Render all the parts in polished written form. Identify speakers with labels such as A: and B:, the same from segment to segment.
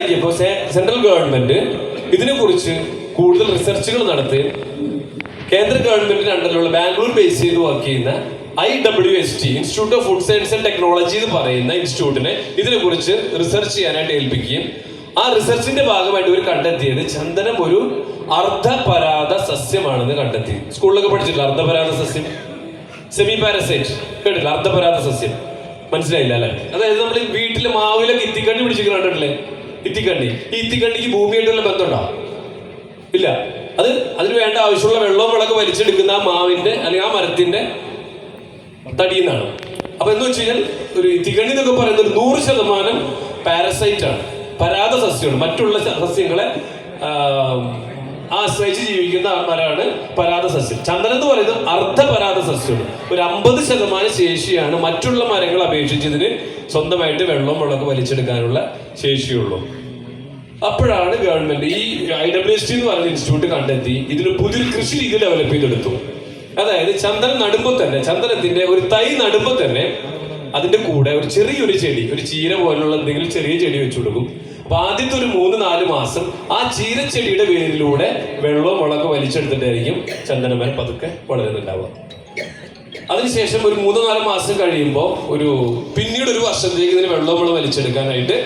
A: ഉണ്ടാക്കിയപ്പോൾ central government ഇതിനെക്കുറിച്ച് കൂടുതൽ റിസർച്ചുകൾ നടത്തി കേന്ദ്ര ഗവൺമെന്റിന്റെ അണ്ടറിലുള്ള ബാംഗ്ലൂർ ബേസ് ചെയ്ത് വർക്ക് ചെയ്യുന്ന IWST institute of food science and technology എന്ന് പറയുന്ന ഇൻസ്റ്റിറ്റ്യൂട്ടിനെ ഇതിനെക്കുറിച്ച് റിസർച്ച് ചെയ്യാനായിട്ട് ഏൽപ്പിക്കുകയും ആ റിസർച്ചിന്റെ ഭാഗമായിട്ട് ഇവർ കണ്ടെത്തിയത് ചന്ദനം ഒരു അർദ്ധപരാത സസ്യമാണെന്ന് കണ്ടെത്തി. സ്കൂളിലൊക്കെ പഠിച്ചിട്ടില്ല അർദ്ധപരാത സസ്യം, സെമി പാരസൈറ്റ് കേട്ടില്ല? അർദ്ധപരാത സസ്യം മനസ്സിലായില്ല അല്ലെ? അതായത് നമ്മൾ വീട്ടിലെ മാവിലൊക്കെ ഇത്തിക്കണ്ണി പിടിച്ചിട്ട് കണ്ടിട്ടില്ലേ? ഇത്തിക്കണ്ണി. ഈ ഇത്തിക്കണ്ണിക്ക് ഭൂമിയായിട്ടുള്ള ബന്ധമുണ്ടോ? ഇല്ല. അതിന് വേണ്ട ആവശ്യമുള്ള വെള്ളവും വിളക്ക് വലിച്ചെടുക്കുന്ന ആ മാവിന്റെ അല്ലെങ്കിൽ ആ മരത്തിന്റെ തടിയിൽ നിന്നാണ്. അപ്പൊ എന്ന് വെച്ച് കഴിഞ്ഞാൽ ഒരു ഇത്തിക്കണ്ണി എന്നൊക്കെ പറയുന്നത് 100% പാരസൈറ്റ് ആണ്, പരാത സസ്യമാണ്. മറ്റുള്ള സസ്യങ്ങളെ ആശ്രയിച്ച് ജീവിക്കുന്ന മരമാണ് പരാത സസ്യം. ചന്ദനം എന്ന് പറയുന്നത് അർദ്ധപരാത സസ്യമാണ്. ഒരു 50% ശേഷിയാണ് മറ്റുള്ള മരങ്ങൾ അപേക്ഷിച്ചതിന് സ്വന്തമായിട്ട് വെള്ളവും വെള്ളമൊക്കെ വലിച്ചെടുക്കാനുള്ള ശേഷിയുള്ളൂ. അപ്പോഴാണ് ഗവൺമെന്റ് ഈ IWST എന്ന് പറയുന്ന ഇൻസ്റ്റിറ്റ്യൂട്ട് കണ്ടെത്തി ഇതിന് പുതിയൊരു കൃഷി രീതി ഡെവലപ്പ് ചെയ്തെടുത്തു. അതായത് ചന്ദനം നടുമ്പോൾ തന്നെ, ചന്ദനത്തിന്റെ ഒരു തൈ നടുമ്പോൾ തന്നെ അതിന്റെ കൂടെ ഒരു ചെറിയൊരു ചെടി, ഒരു ചീര പോലുള്ള എന്തെങ്കിലും ചെറിയ ചെടി വെച്ചു കൊടുക്കും. അപ്പൊ ആദ്യത്തെ ഒരു 3-4 മാസം ആ ചീരച്ചെടിയുടെ വേരിലൂടെ വെള്ളവും വളമൊക്കെ വലിച്ചെടുത്തിട്ടായിരിക്കും ചന്ദനമരം പതുക്കെ വളരുന്നുണ്ടാവുക. അതിനുശേഷം ഒരു 3-4 മാസം കഴിയുമ്പോൾ പിന്നീട് ഒരു വർഷത്തേക്ക് ഇതിന് വെള്ളവും വളം വലിച്ചെടുക്കാനായിട്ട്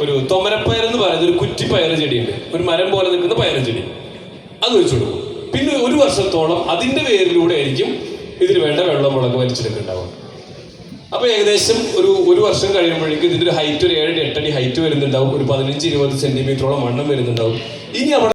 A: ഒരു തൊമരപ്പയർ എന്ന് പറയുന്ന ഒരു കുറ്റിപ്പയർ ചെടിയുണ്ട്, ഒരു മരം പോലെ നിൽക്കുന്ന പയർ ചെടി, അത് വെച്ചു കൊടുക്കും. പിന്നെ ഒരു വർഷത്തോളം അതിന്റെ വേരിലൂടെ ആയിരിക്കും ഇതിന് വേണ്ട വെള്ളം മുളക് വലിച്ചെടുക്കുന്നുണ്ടാവും. അപ്പൊ ഏകദേശം ഒരു വർഷം കഴിയുമ്പോഴേക്കും ഇതിന്റെ ഒരു ഹൈറ്റ് ഒരു 7-8 അടി ഹൈറ്റ് വരുന്നുണ്ടാവും. ഒരു 15-20 സെന്റിമീറ്ററോളം വണ്ണം വരുന്നുണ്ടാവും. ഇനി അവിടെ